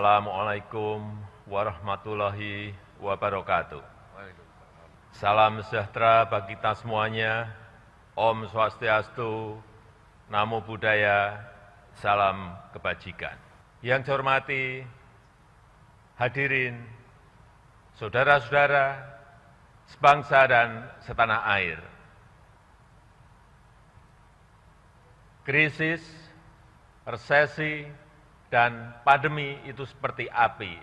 Assalamualaikum warahmatullahi wabarakatuh. Salam sejahtera bagi kita semuanya. Om Swastiastu, Namo Buddhaya, salam kebajikan. Yang saya hormati hadirin, saudara-saudara, sebangsa dan setanah air. Krisis, resesi, dan pandemi itu seperti api.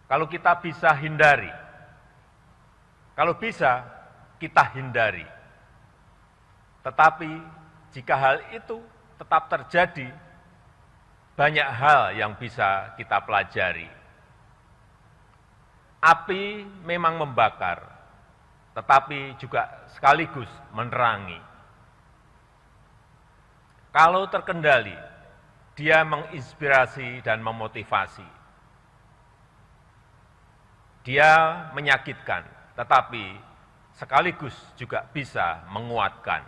Kalau kita bisa hindari, kalau bisa kita hindari. Tetapi jika hal itu tetap terjadi, banyak hal yang bisa kita pelajari. Api memang membakar, tetapi juga sekaligus menerangi. Kalau terkendali, dia menginspirasi dan memotivasi. Dia menyakitkan, tetapi sekaligus juga bisa menguatkan.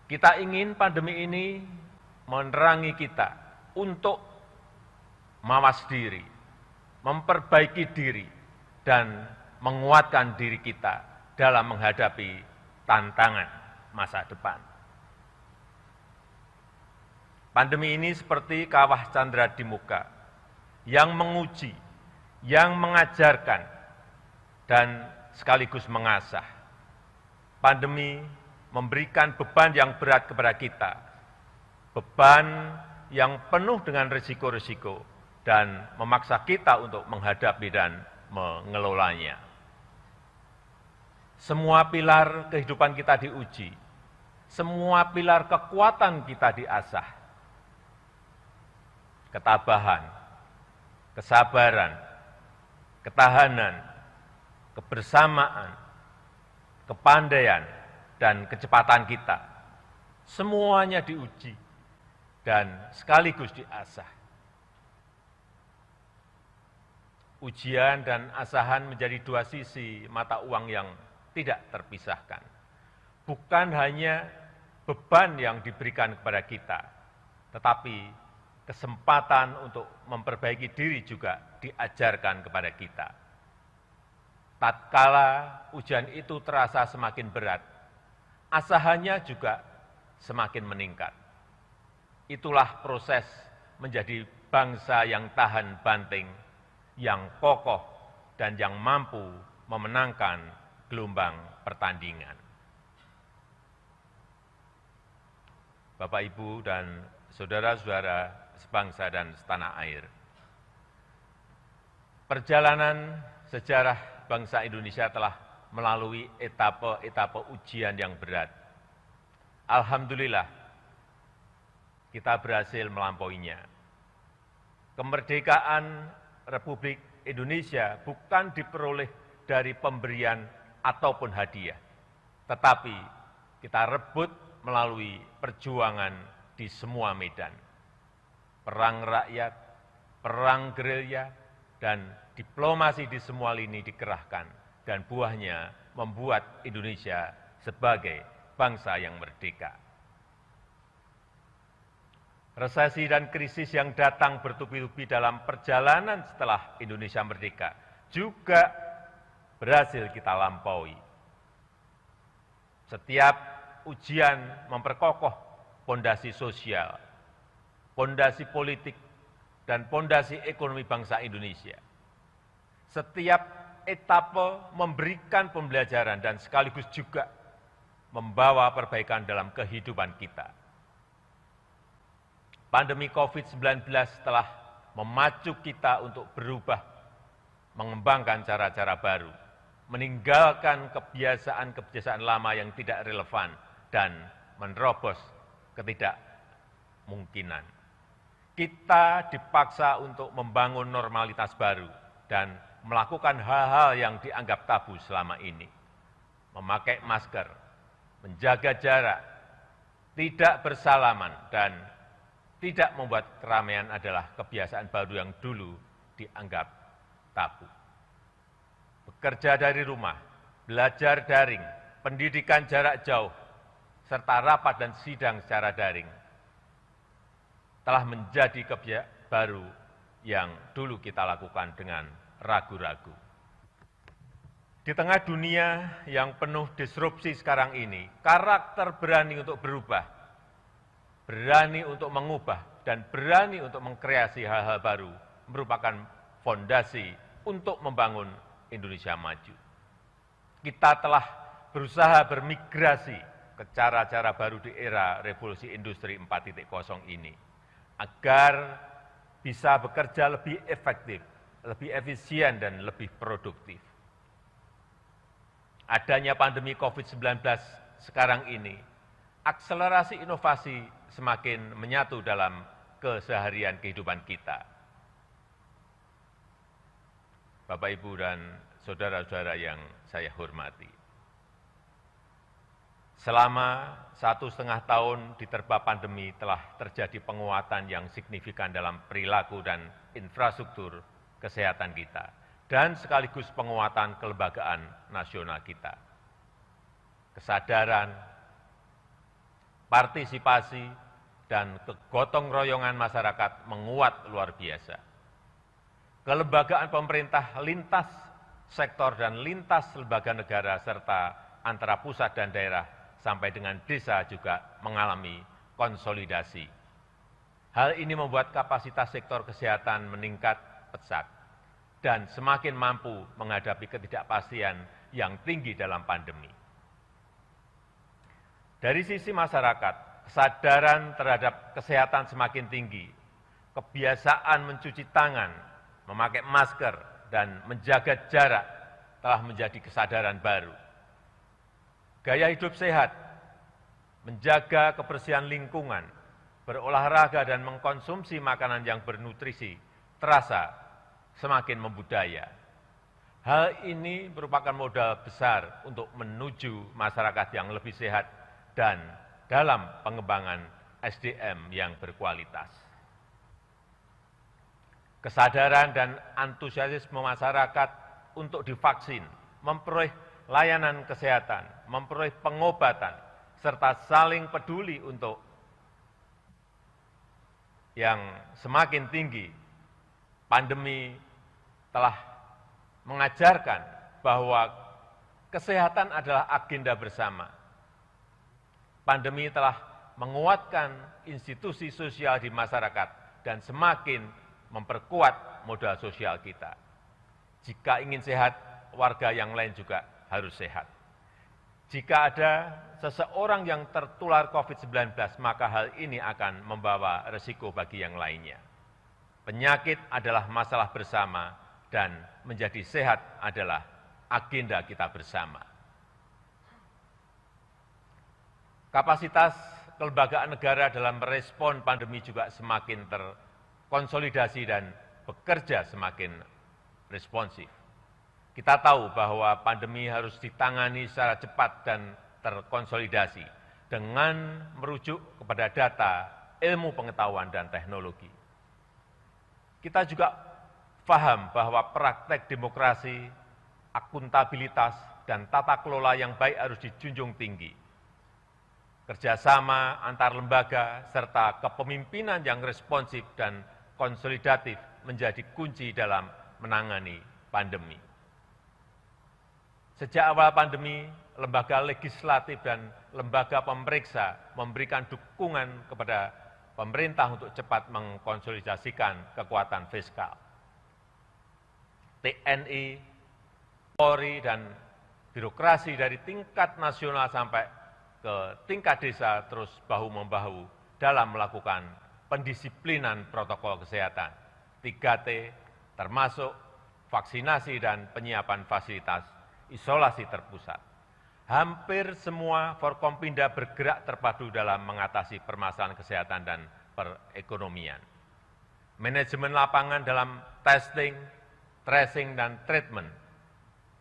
Kita ingin pandemi ini menerangi kita untuk mawas diri, memperbaiki diri, dan menguatkan diri kita dalam menghadapi tantangan masa depan. Pandemi ini seperti kawah candra di muka, yang menguji, yang mengajarkan, dan sekaligus mengasah. Pandemi memberikan beban yang berat kepada kita, beban yang penuh dengan risiko-risiko, dan memaksa kita untuk menghadapi dan mengelolanya. Semua pilar kehidupan kita diuji, semua pilar kekuatan kita diasah. Ketabahan, kesabaran, ketahanan, kebersamaan, kepandaian, dan kecepatan kita, semuanya diuji dan sekaligus diasah. Ujian dan asahan menjadi dua sisi mata uang yang tidak terpisahkan. Bukan hanya beban yang diberikan kepada kita, tetapi kesempatan untuk memperbaiki diri juga diajarkan kepada kita. Tatkala ujian itu terasa semakin berat, asahannya juga semakin meningkat. Itulah proses menjadi bangsa yang tahan banting, yang kokoh, dan yang mampu memenangkan gelombang pertandingan. Bapak, Ibu, dan saudara-saudara sebangsa dan setanah air. Perjalanan sejarah bangsa Indonesia telah melalui etapa-etapa ujian yang berat. Alhamdulillah, kita berhasil melampauinya. Kemerdekaan Republik Indonesia bukan diperoleh dari pemberian ataupun hadiah, tetapi kita rebut melalui perjuangan di semua medan. Perang rakyat, perang gerilya, dan diplomasi di semua lini dikerahkan, dan buahnya membuat Indonesia sebagai bangsa yang merdeka. Resesi dan krisis yang datang bertubi-tubi dalam perjalanan setelah Indonesia merdeka juga berhasil kita lampaui. Setiap ujian memperkokoh pondasi sosial, pondasi politik, dan pondasi ekonomi bangsa Indonesia. Setiap etapa memberikan pembelajaran dan sekaligus juga membawa perbaikan dalam kehidupan kita. Pandemi COVID-19 telah memacu kita untuk berubah, mengembangkan cara-cara baru, meninggalkan kebiasaan-kebiasaan lama yang tidak relevan, dan menerobos ketidakmungkinan. Kita dipaksa untuk membangun normalitas baru dan melakukan hal-hal yang dianggap tabu selama ini. Memakai masker, menjaga jarak, tidak bersalaman, dan tidak membuat keramaian adalah kebiasaan baru yang dulu dianggap tabu. Bekerja dari rumah, belajar daring, pendidikan jarak jauh, serta rapat dan sidang secara daring. telah menjadi kebiasaan baru yang dulu kita lakukan dengan ragu-ragu. Di tengah dunia yang penuh disrupsi sekarang ini, karakter berani untuk berubah, berani untuk mengubah, dan berani untuk mengkreasi hal-hal baru merupakan fondasi untuk membangun Indonesia maju. Kita telah berusaha bermigrasi ke cara-cara baru di era revolusi industri 4.0 ini, agar bisa bekerja lebih efektif, lebih efisien, dan lebih produktif. Adanya pandemi COVID-19 sekarang ini, akselerasi inovasi semakin menyatu dalam keseharian kehidupan kita. Bapak, Ibu, dan saudara-saudara yang saya hormati. Selama 1,5 tahun diterpa pandemi telah terjadi penguatan yang signifikan dalam perilaku dan infrastruktur kesehatan kita, dan sekaligus penguatan kelembagaan nasional kita. Kesadaran, partisipasi, dan kegotong royongan masyarakat menguat luar biasa. Kelembagaan pemerintah lintas sektor dan lintas lembaga negara serta antara pusat dan daerah sampai dengan desa juga mengalami konsolidasi. Hal ini membuat kapasitas sektor kesehatan meningkat pesat dan semakin mampu menghadapi ketidakpastian yang tinggi dalam pandemi. Dari sisi masyarakat, kesadaran terhadap kesehatan semakin tinggi, kebiasaan mencuci tangan, memakai masker, dan menjaga jarak telah menjadi kesadaran baru. Gaya hidup sehat, menjaga kebersihan lingkungan, berolahraga, dan mengkonsumsi makanan yang bernutrisi terasa semakin membudaya. Hal ini merupakan modal besar untuk menuju masyarakat yang lebih sehat dan dalam pengembangan SDM yang berkualitas. Kesadaran dan antusiasme masyarakat untuk divaksin, memperoleh layanan kesehatan, memperoleh pengobatan, serta saling peduli untuk yang semakin tinggi. Pandemi telah mengajarkan bahwa kesehatan adalah agenda bersama. Pandemi telah menguatkan institusi sosial di masyarakat dan semakin memperkuat modal sosial kita. Jika ingin sehat, warga yang lain juga harus sehat. Jika ada seseorang yang tertular COVID-19, maka hal ini akan membawa resiko bagi yang lainnya. Penyakit adalah masalah bersama dan menjadi sehat adalah agenda kita bersama. Kapasitas kelembagaan negara dalam merespon pandemi juga semakin terkonsolidasi dan bekerja semakin responsif. Kita tahu bahwa pandemi harus ditangani secara cepat dan terkonsolidasi dengan merujuk kepada data, ilmu pengetahuan, dan teknologi. Kita juga paham bahwa praktek demokrasi, akuntabilitas, dan tata kelola yang baik harus dijunjung tinggi. Kerjasama antar lembaga serta kepemimpinan yang responsif dan konsolidatif menjadi kunci dalam menangani pandemi. Sejak awal pandemi, lembaga legislatif dan lembaga pemeriksa memberikan dukungan kepada pemerintah untuk cepat mengkonsolidasikan kekuatan fiskal. TNI, Polri, dan birokrasi dari tingkat nasional sampai ke tingkat desa terus bahu-membahu dalam melakukan pendisiplinan protokol kesehatan, 3T, termasuk vaksinasi dan penyiapan fasilitas isolasi terpusat. Hampir semua Forkompinda bergerak terpadu dalam mengatasi permasalahan kesehatan dan perekonomian. Manajemen lapangan dalam testing, tracing, dan treatment,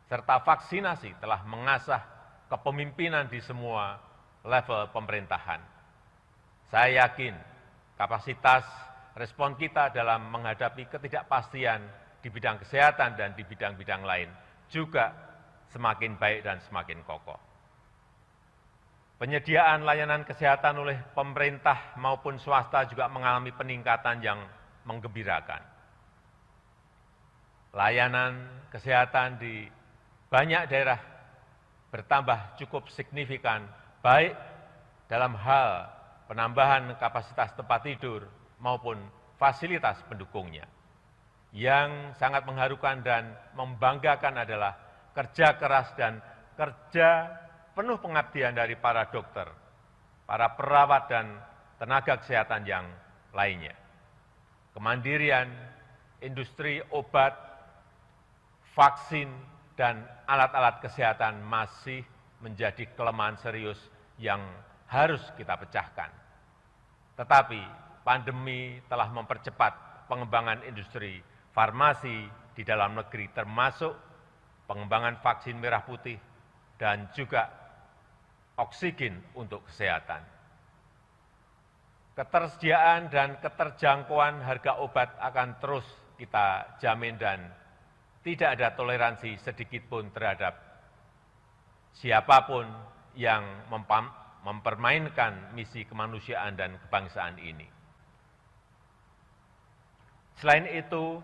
serta vaksinasi telah mengasah kepemimpinan di semua level pemerintahan. Saya yakin kapasitas respon kita dalam menghadapi ketidakpastian di bidang kesehatan dan di bidang-bidang lain juga semakin baik dan semakin kokoh. Penyediaan layanan kesehatan oleh pemerintah maupun swasta juga mengalami peningkatan yang menggembirakan. Layanan kesehatan di banyak daerah bertambah cukup signifikan, baik dalam hal penambahan kapasitas tempat tidur maupun fasilitas pendukungnya. Yang sangat mengharukan dan membanggakan adalah kerja keras dan kerja penuh pengabdian dari para dokter, para perawat dan tenaga kesehatan yang lainnya. Kemandirian industri obat, vaksin, dan alat-alat kesehatan masih menjadi kelemahan serius yang harus kita pecahkan. Tetapi pandemi telah mempercepat pengembangan industri farmasi di dalam negeri, termasuk pengembangan vaksin merah putih dan juga oksigen untuk kesehatan. Ketersediaan dan keterjangkauan harga obat akan terus kita jamin dan tidak ada toleransi sedikitpun terhadap siapapun yang mempermainkan misi kemanusiaan dan kebangsaan ini. Selain itu,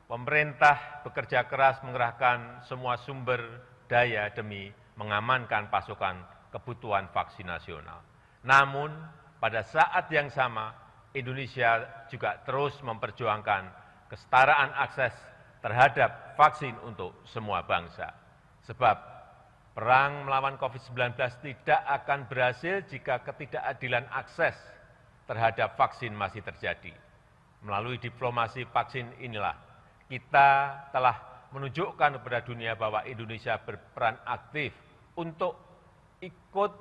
pemerintah bekerja keras mengerahkan semua sumber daya demi mengamankan pasokan kebutuhan vaksin nasional. Namun, pada saat yang sama, Indonesia juga terus memperjuangkan kesetaraan akses terhadap vaksin untuk semua bangsa. Sebab perang melawan COVID-19 tidak akan berhasil jika ketidakadilan akses terhadap vaksin masih terjadi. Melalui diplomasi vaksin inilah kita telah menunjukkan kepada dunia bahwa Indonesia berperan aktif untuk ikut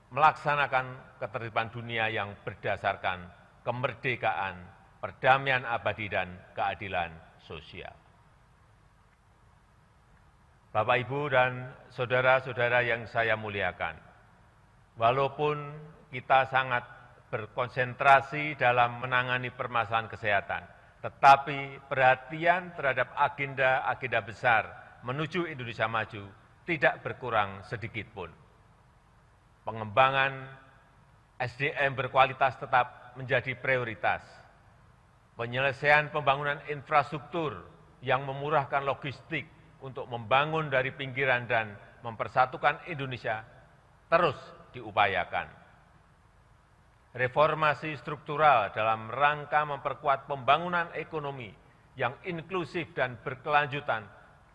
melaksanakan ketertiban dunia yang berdasarkan kemerdekaan, perdamaian abadi, dan keadilan sosial. Bapak, Ibu, dan saudara-saudara yang saya muliakan, walaupun kita sangat berkonsentrasi dalam menangani permasalahan kesehatan, tetapi perhatian terhadap agenda-agenda besar menuju Indonesia maju tidak berkurang sedikit pun. Pengembangan SDM berkualitas tetap menjadi prioritas. Penyelesaian pembangunan infrastruktur yang memurahkan logistik untuk membangun dari pinggiran dan mempersatukan Indonesia terus diupayakan. Reformasi struktural dalam rangka memperkuat pembangunan ekonomi yang inklusif dan berkelanjutan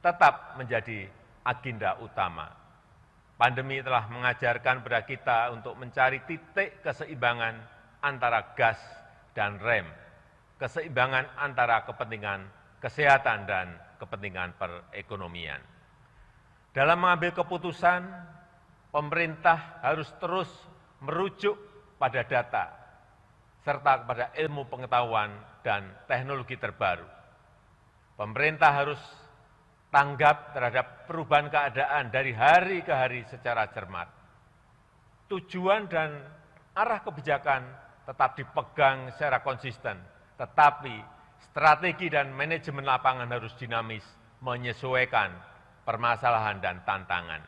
tetap menjadi agenda utama. Pandemi telah mengajarkan kepada kita untuk mencari titik keseimbangan antara gas dan rem, keseimbangan antara kepentingan kesehatan dan kepentingan perekonomian. Dalam mengambil keputusan, pemerintah harus terus merujuk pada data, serta kepada ilmu pengetahuan dan teknologi terbaru. Pemerintah harus tanggap terhadap perubahan keadaan dari hari ke hari secara cermat. Tujuan dan arah kebijakan tetap dipegang secara konsisten, tetapi strategi dan manajemen lapangan harus dinamis, menyesuaikan permasalahan dan tantangan.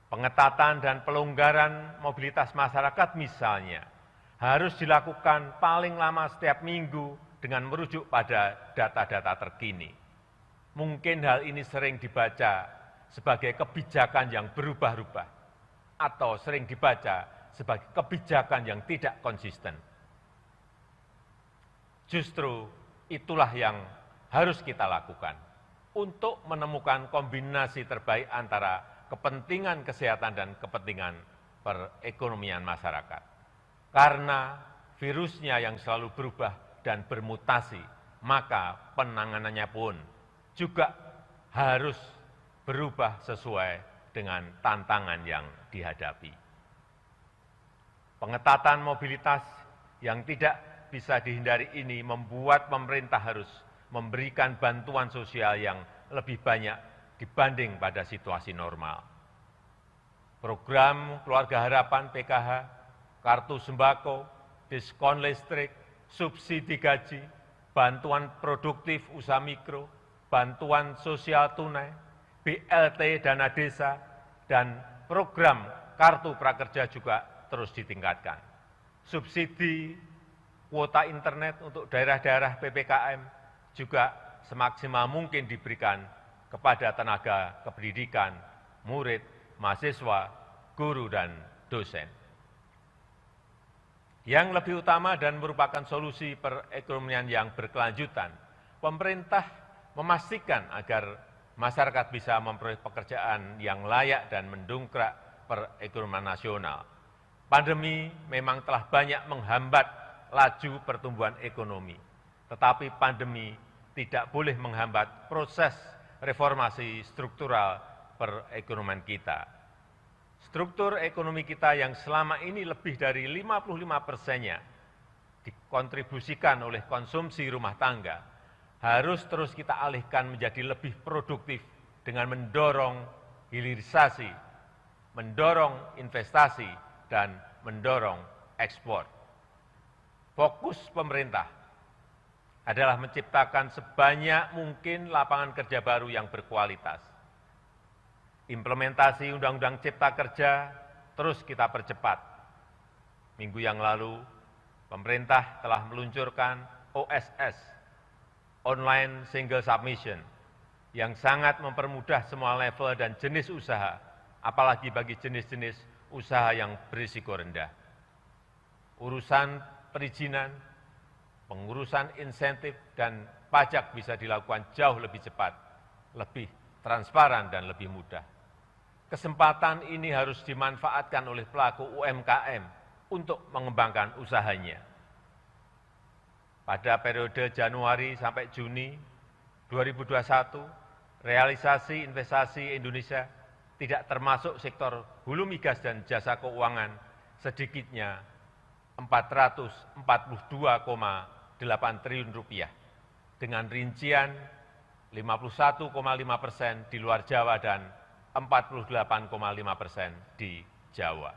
Pengetatan dan pelonggaran mobilitas masyarakat misalnya harus dilakukan paling lama setiap minggu dengan merujuk pada data-data terkini. Mungkin hal ini sering dibaca sebagai kebijakan yang berubah-ubah atau sering dibaca sebagai kebijakan yang tidak konsisten. Justru itulah yang harus kita lakukan untuk menemukan kombinasi terbaik antara kepentingan kesehatan dan kepentingan perekonomian masyarakat. Karena virusnya yang selalu berubah dan bermutasi, maka penanganannya pun juga harus berubah sesuai dengan tantangan yang dihadapi. Pengetatan mobilitas yang tidak bisa dihindari ini membuat pemerintah harus memberikan bantuan sosial yang lebih banyak dibanding pada situasi normal. Program Keluarga Harapan PKH, kartu sembako, diskon listrik, subsidi gaji, bantuan produktif usaha mikro, bantuan sosial tunai, BLT dana desa, dan program kartu prakerja juga terus ditingkatkan. Subsidi kuota internet untuk daerah-daerah PPKM juga semaksimal mungkin diberikan kepada tenaga kependidikan, murid, mahasiswa, guru, dan dosen. Yang lebih utama dan merupakan solusi perekonomian yang berkelanjutan, pemerintah memastikan agar masyarakat bisa memperoleh pekerjaan yang layak dan mendongkrak perekonomian nasional. Pandemi memang telah banyak menghambat laju pertumbuhan ekonomi, tetapi pandemi tidak boleh menghambat proses reformasi struktural perekonomian kita. Struktur ekonomi kita yang selama ini lebih dari 55%-nya dikontribusikan oleh konsumsi rumah tangga, harus terus kita alihkan menjadi lebih produktif dengan mendorong hilirisasi, mendorong investasi, dan mendorong ekspor. Fokus pemerintah adalah menciptakan sebanyak mungkin lapangan kerja baru yang berkualitas. Implementasi Undang-Undang Cipta Kerja terus kita percepat. Minggu yang lalu, pemerintah telah meluncurkan OSS, Online Single Submission, yang sangat mempermudah semua level dan jenis usaha, apalagi bagi jenis-jenis usaha yang berisiko rendah. Urusan perizinan, pengurusan insentif, dan pajak bisa dilakukan jauh lebih cepat, lebih transparan, dan lebih mudah. Kesempatan ini harus dimanfaatkan oleh pelaku UMKM untuk mengembangkan usahanya. Pada periode Januari sampai Juni 2021, realisasi investasi Indonesia tidak termasuk sektor hulu migas dan jasa keuangan sedikitnya Rp442,8 triliun dengan rincian 51,5% di luar Jawa dan 48,5% di Jawa.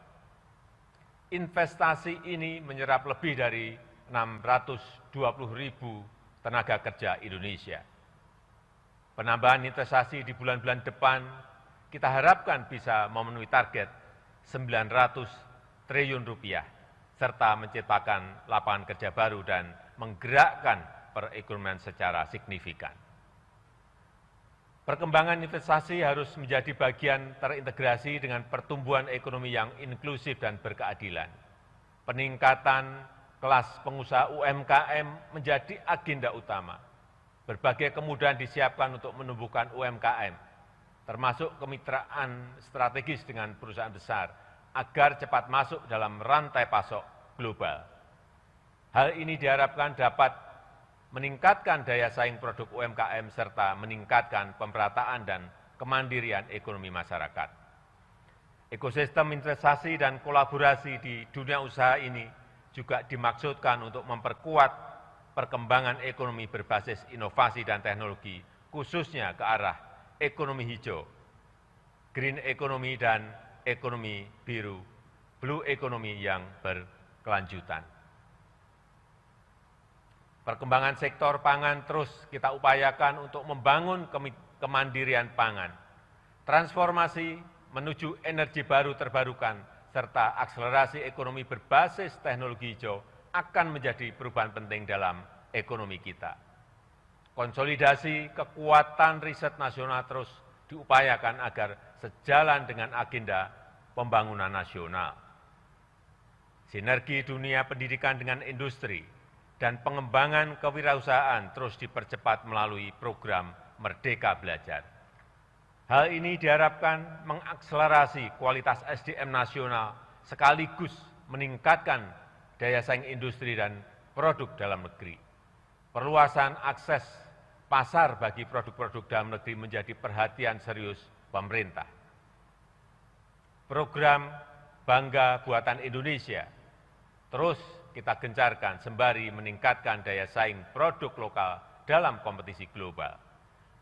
Investasi ini menyerap lebih dari 620.000 tenaga kerja Indonesia. Penambahan investasi di bulan-bulan depan kita harapkan bisa memenuhi target Rp900 triliun, serta menciptakan lapangan kerja baru dan menggerakkan perekonomian secara signifikan. Perkembangan investasi harus menjadi bagian terintegrasi dengan pertumbuhan ekonomi yang inklusif dan berkeadilan. Peningkatan kelas pengusaha UMKM menjadi agenda utama. Berbagai kemudahan disiapkan untuk menumbuhkan UMKM, termasuk kemitraan strategis dengan perusahaan besar, agar cepat masuk dalam rantai pasok global. Hal ini diharapkan dapat meningkatkan daya saing produk UMKM serta meningkatkan pemerataan dan kemandirian ekonomi masyarakat. Ekosistem investasi dan kolaborasi di dunia usaha ini juga dimaksudkan untuk memperkuat perkembangan ekonomi berbasis inovasi dan teknologi, khususnya ke arah ekonomi hijau, green economy, dan ekonomi biru, blue economy yang berkelanjutan. Perkembangan sektor pangan terus kita upayakan untuk membangun kemandirian pangan, transformasi menuju energi baru terbarukan, serta akselerasi ekonomi berbasis teknologi hijau akan menjadi perubahan penting dalam ekonomi kita. Konsolidasi kekuatan riset nasional terus diupayakan agar sejalan dengan agenda pembangunan nasional. Sinergi dunia pendidikan dengan industri dan pengembangan kewirausahaan terus dipercepat melalui program Merdeka Belajar. Hal ini diharapkan mengakselerasi kualitas SDM nasional sekaligus meningkatkan daya saing industri dan produk dalam negeri. Perluasan akses pasar bagi produk-produk dalam negeri menjadi perhatian serius pemerintah. Program Bangga Buatan Indonesia terus kita gencarkan sembari meningkatkan daya saing produk lokal dalam kompetisi global.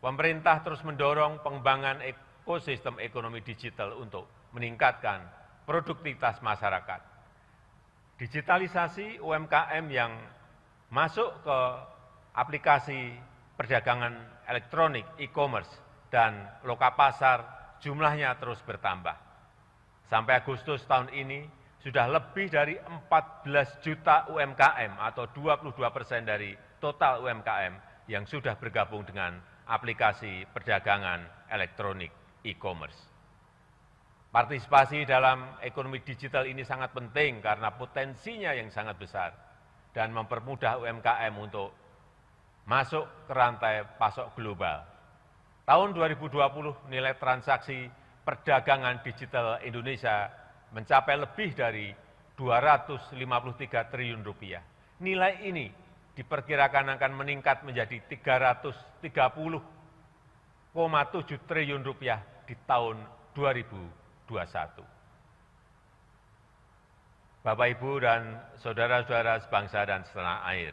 Pemerintah terus mendorong pengembangan ekosistem ekonomi digital untuk meningkatkan produktivitas masyarakat. Digitalisasi UMKM yang masuk ke aplikasi perdagangan elektronik, e-commerce, dan lokapasar jumlahnya terus bertambah. Sampai Agustus tahun ini, sudah lebih dari 14 juta UMKM atau 22% dari total UMKM yang sudah bergabung dengan aplikasi perdagangan elektronik e-commerce. Partisipasi dalam ekonomi digital ini sangat penting karena potensinya yang sangat besar dan mempermudah UMKM untuk masuk ke rantai pasok global. Tahun 2020 nilai transaksi perdagangan digital Indonesia mencapai lebih dari 253 triliun rupiah. Nilai ini diperkirakan akan meningkat menjadi 330,7 triliun rupiah di tahun 2021. Bapak, Ibu, dan saudara-saudara sebangsa dan setanah air,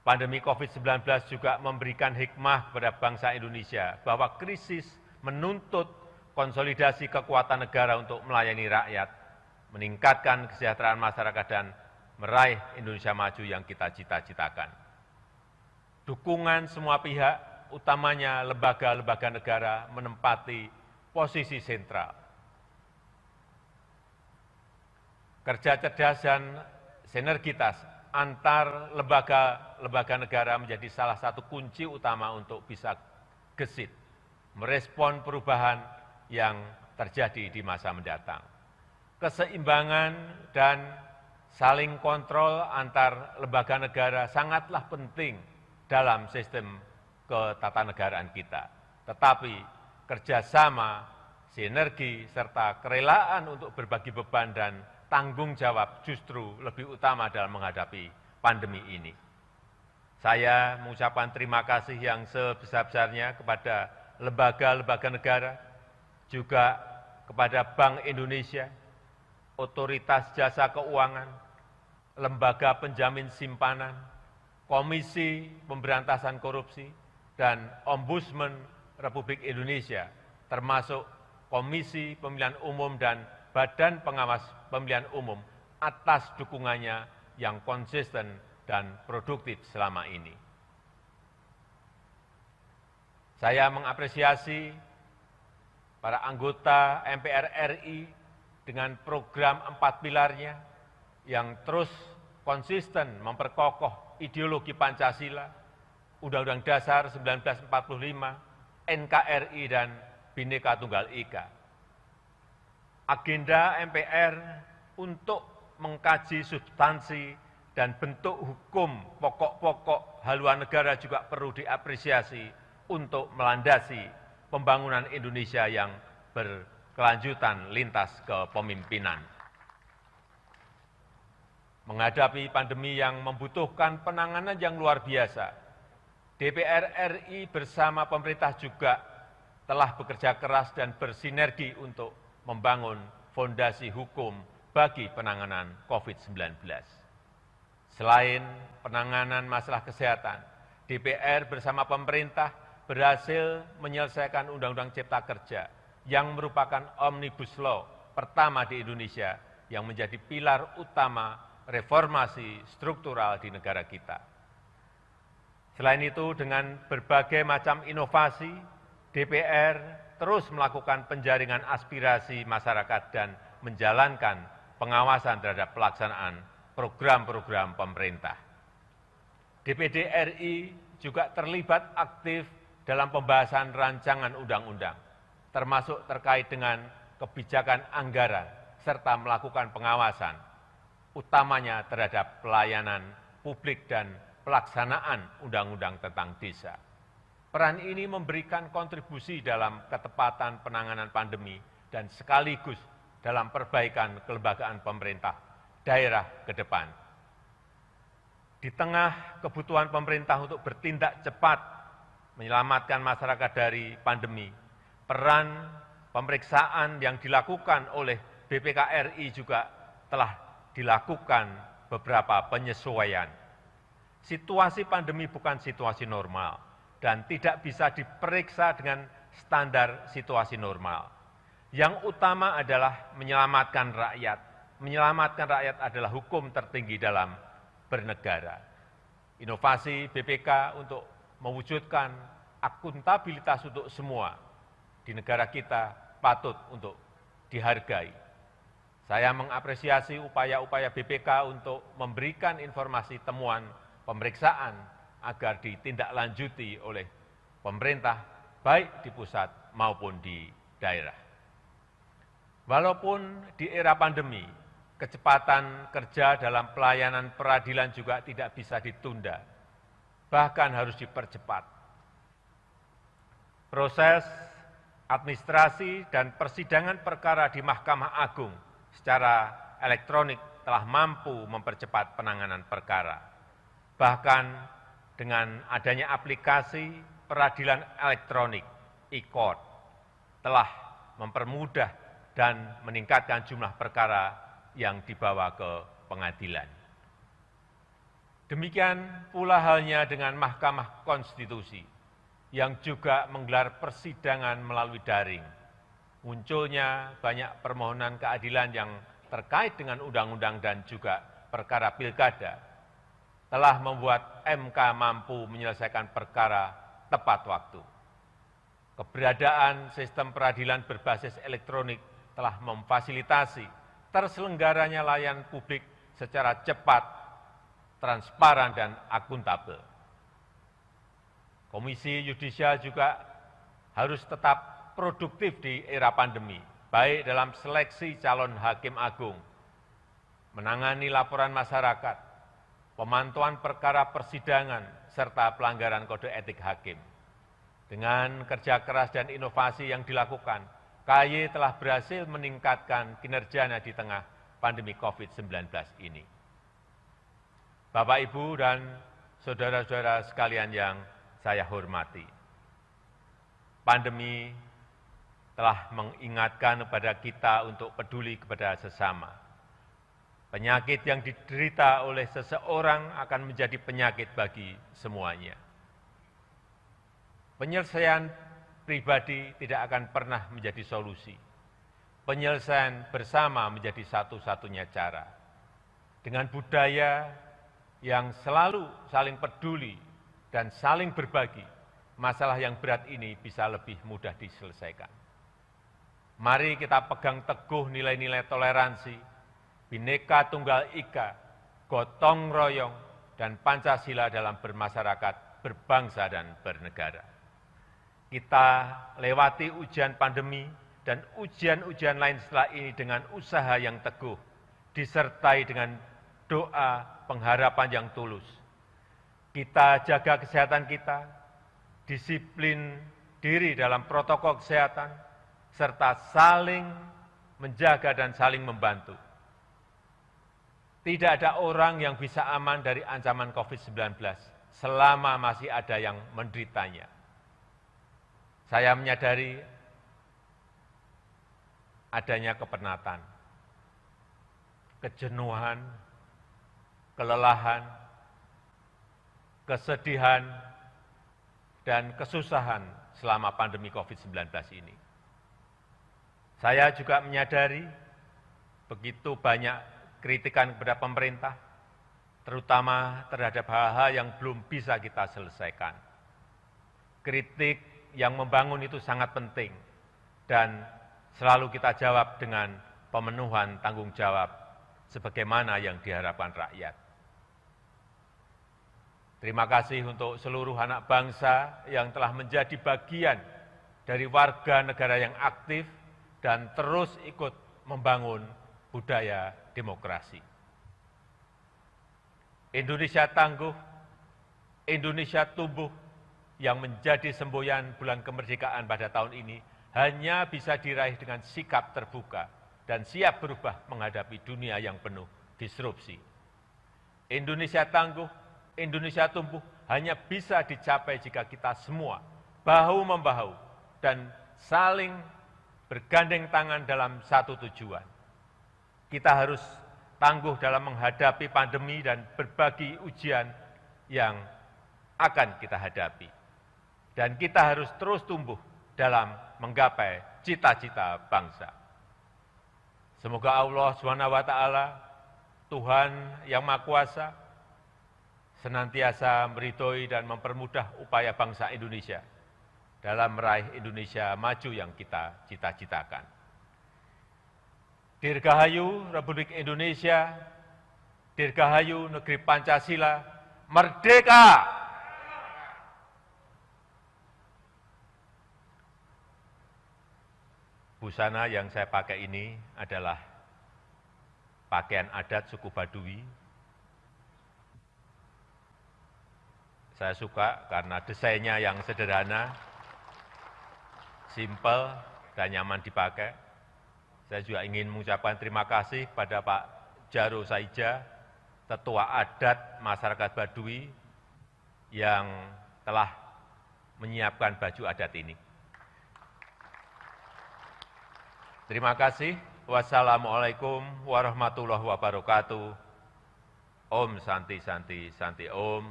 pandemi COVID-19 juga memberikan hikmah kepada bangsa Indonesia bahwa krisis menuntut konsolidasi kekuatan negara untuk melayani rakyat, meningkatkan kesejahteraan masyarakat, dan meraih Indonesia maju yang kita cita-citakan. Dukungan semua pihak, utamanya lembaga-lembaga negara, menempati posisi sentral. Kerja cerdas dan sinergitas antar lembaga negara menjadi salah satu kunci utama untuk bisa gesit merespon perubahan yang terjadi di masa mendatang. Keseimbangan dan saling kontrol antar lembaga negara sangatlah penting dalam sistem ketatanegaraan kita. Tetapi kerjasama, sinergi, serta kerelaan untuk berbagi beban dan tanggung jawab justru lebih utama dalam menghadapi pandemi ini. Saya mengucapkan terima kasih yang sebesar-besarnya kepada lembaga-lembaga negara, juga kepada Bank Indonesia, Otoritas Jasa Keuangan, Lembaga Penjamin Simpanan, Komisi Pemberantasan Korupsi, dan Ombudsman Republik Indonesia, termasuk Komisi Pemilihan Umum dan Badan Pengawas Pemilihan Umum atas dukungannya yang konsisten dan produktif selama ini. Saya mengapresiasi para anggota MPR RI dengan program 4 pilarnya yang terus konsisten memperkokoh ideologi Pancasila, Undang-Undang Dasar 1945, NKRI, dan Bhinneka Tunggal Ika. Agenda MPR untuk mengkaji substansi dan bentuk hukum pokok-pokok haluan negara juga perlu diapresiasi untuk melandasi pembangunan Indonesia yang berkelanjutan lintas kepemimpinan. Menghadapi pandemi yang membutuhkan penanganan yang luar biasa, DPR RI bersama pemerintah juga telah bekerja keras dan bersinergi untuk membangun fondasi hukum bagi penanganan COVID-19. Selain penanganan masalah kesehatan, DPR bersama pemerintah berhasil menyelesaikan Undang-Undang Cipta Kerja yang merupakan Omnibus Law pertama di Indonesia yang menjadi pilar utama reformasi struktural di negara kita. Selain itu, dengan berbagai macam inovasi, DPR terus melakukan penjaringan aspirasi masyarakat dan menjalankan pengawasan terhadap pelaksanaan program-program pemerintah. DPD RI juga terlibat aktif dalam pembahasan rancangan undang-undang, termasuk terkait dengan kebijakan anggaran, serta melakukan pengawasan, utamanya terhadap pelayanan publik dan pelaksanaan undang-undang tentang desa. Peran ini memberikan kontribusi dalam ketepatan penanganan pandemi dan sekaligus dalam perbaikan kelembagaan pemerintah daerah ke depan. Di tengah kebutuhan pemerintah untuk bertindak cepat menyelamatkan masyarakat dari pandemi, peran pemeriksaan yang dilakukan oleh BPK RI juga telah dilakukan beberapa penyesuaian. Situasi pandemi bukan situasi normal dan tidak bisa diperiksa dengan standar situasi normal. Yang utama adalah menyelamatkan rakyat. Menyelamatkan rakyat adalah hukum tertinggi dalam bernegara. Inovasi BPK untuk mewujudkan akuntabilitas untuk semua di negara kita patut untuk dihargai. Saya mengapresiasi upaya-upaya BPK untuk memberikan informasi temuan pemeriksaan agar ditindaklanjuti oleh pemerintah, baik di pusat maupun di daerah. Walaupun di era pandemi, kecepatan kerja dalam pelayanan peradilan juga tidak bisa ditunda, bahkan harus dipercepat. Proses administrasi dan persidangan perkara di Mahkamah Agung secara elektronik telah mampu mempercepat penanganan perkara. Bahkan dengan adanya aplikasi peradilan elektronik e-court telah mempermudah dan meningkatkan jumlah perkara yang dibawa ke pengadilan. Demikian pula halnya dengan Mahkamah Konstitusi yang juga menggelar persidangan melalui daring. Munculnya banyak permohonan keadilan yang terkait dengan undang-undang dan juga perkara pilkada telah membuat MK mampu menyelesaikan perkara tepat waktu. Keberadaan sistem peradilan berbasis elektronik telah memfasilitasi terselenggaranya layanan publik secara cepat, transparan, dan akuntabel. Komisi Yudisial juga harus tetap produktif di era pandemi, baik dalam seleksi calon hakim agung, menangani laporan masyarakat, pemantauan perkara persidangan, serta pelanggaran kode etik hakim. Dengan kerja keras dan inovasi yang dilakukan, KAY telah berhasil meningkatkan kinerjanya di tengah pandemi COVID-19 ini. Bapak, Ibu, dan saudara-saudara sekalian yang saya hormati, pandemi telah mengingatkan kepada kita untuk peduli kepada sesama. Penyakit yang diderita oleh seseorang akan menjadi penyakit bagi semuanya. Penyelesaian pribadi tidak akan pernah menjadi solusi. Penyelesaian bersama menjadi satu-satunya cara. Dengan budaya yang selalu saling peduli dan saling berbagi, masalah yang berat ini bisa lebih mudah diselesaikan. Mari kita pegang teguh nilai-nilai toleransi, Bhinneka Tunggal Ika, gotong royong, dan Pancasila dalam bermasyarakat, berbangsa, dan bernegara. Kita lewati ujian pandemi dan ujian-ujian lain setelah ini dengan usaha yang teguh, disertai dengan doa pengharapan yang tulus. Kita jaga kesehatan kita, disiplin diri dalam protokol kesehatan, serta saling menjaga dan saling membantu. Tidak ada orang yang bisa aman dari ancaman COVID-19 selama masih ada yang menderitanya. Saya menyadari adanya kepenatan, kejenuhan, kelelahan, kesedihan, dan kesusahan selama pandemi COVID-19 ini. Saya juga menyadari begitu banyak kritikan kepada pemerintah, terutama terhadap hal-hal yang belum bisa kita selesaikan. Kritik yang membangun itu sangat penting dan selalu kita jawab dengan pemenuhan tanggung jawab sebagaimana yang diharapkan rakyat. Terima kasih untuk seluruh anak bangsa yang telah menjadi bagian dari warga negara yang aktif dan terus ikut membangun budaya demokrasi. Indonesia tangguh, Indonesia tumbuh yang menjadi semboyan bulan kemerdekaan pada tahun ini hanya bisa diraih dengan sikap terbuka dan siap berubah menghadapi dunia yang penuh disrupsi. Indonesia tangguh, Indonesia tumbuh hanya bisa dicapai jika kita semua bahu-membahu dan saling bergandeng tangan dalam satu tujuan. Kita harus tangguh dalam menghadapi pandemi dan berbagi ujian yang akan kita hadapi. Dan kita harus terus tumbuh dalam menggapai cita-cita bangsa. Semoga Allah SWT, Tuhan yang Maha Kuasa, senantiasa meridhoi dan mempermudah upaya bangsa Indonesia dalam meraih Indonesia maju yang kita cita-citakan. Dirgahayu Republik Indonesia, Dirgahayu Negeri Pancasila, merdeka! Busana yang saya pakai ini adalah pakaian adat suku Baduy. Saya suka karena desainnya yang sederhana, simpel, dan nyaman dipakai. Saya juga ingin mengucapkan terima kasih pada Pak Jaro Saija, Tetua Adat Masyarakat Baduy, yang telah menyiapkan baju adat ini. Terima kasih. Wassalamualaikum warahmatullahi wabarakatuh. Om Santi Santi Santi Om.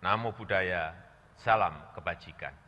Namo Buddhaya. Salam kebajikan.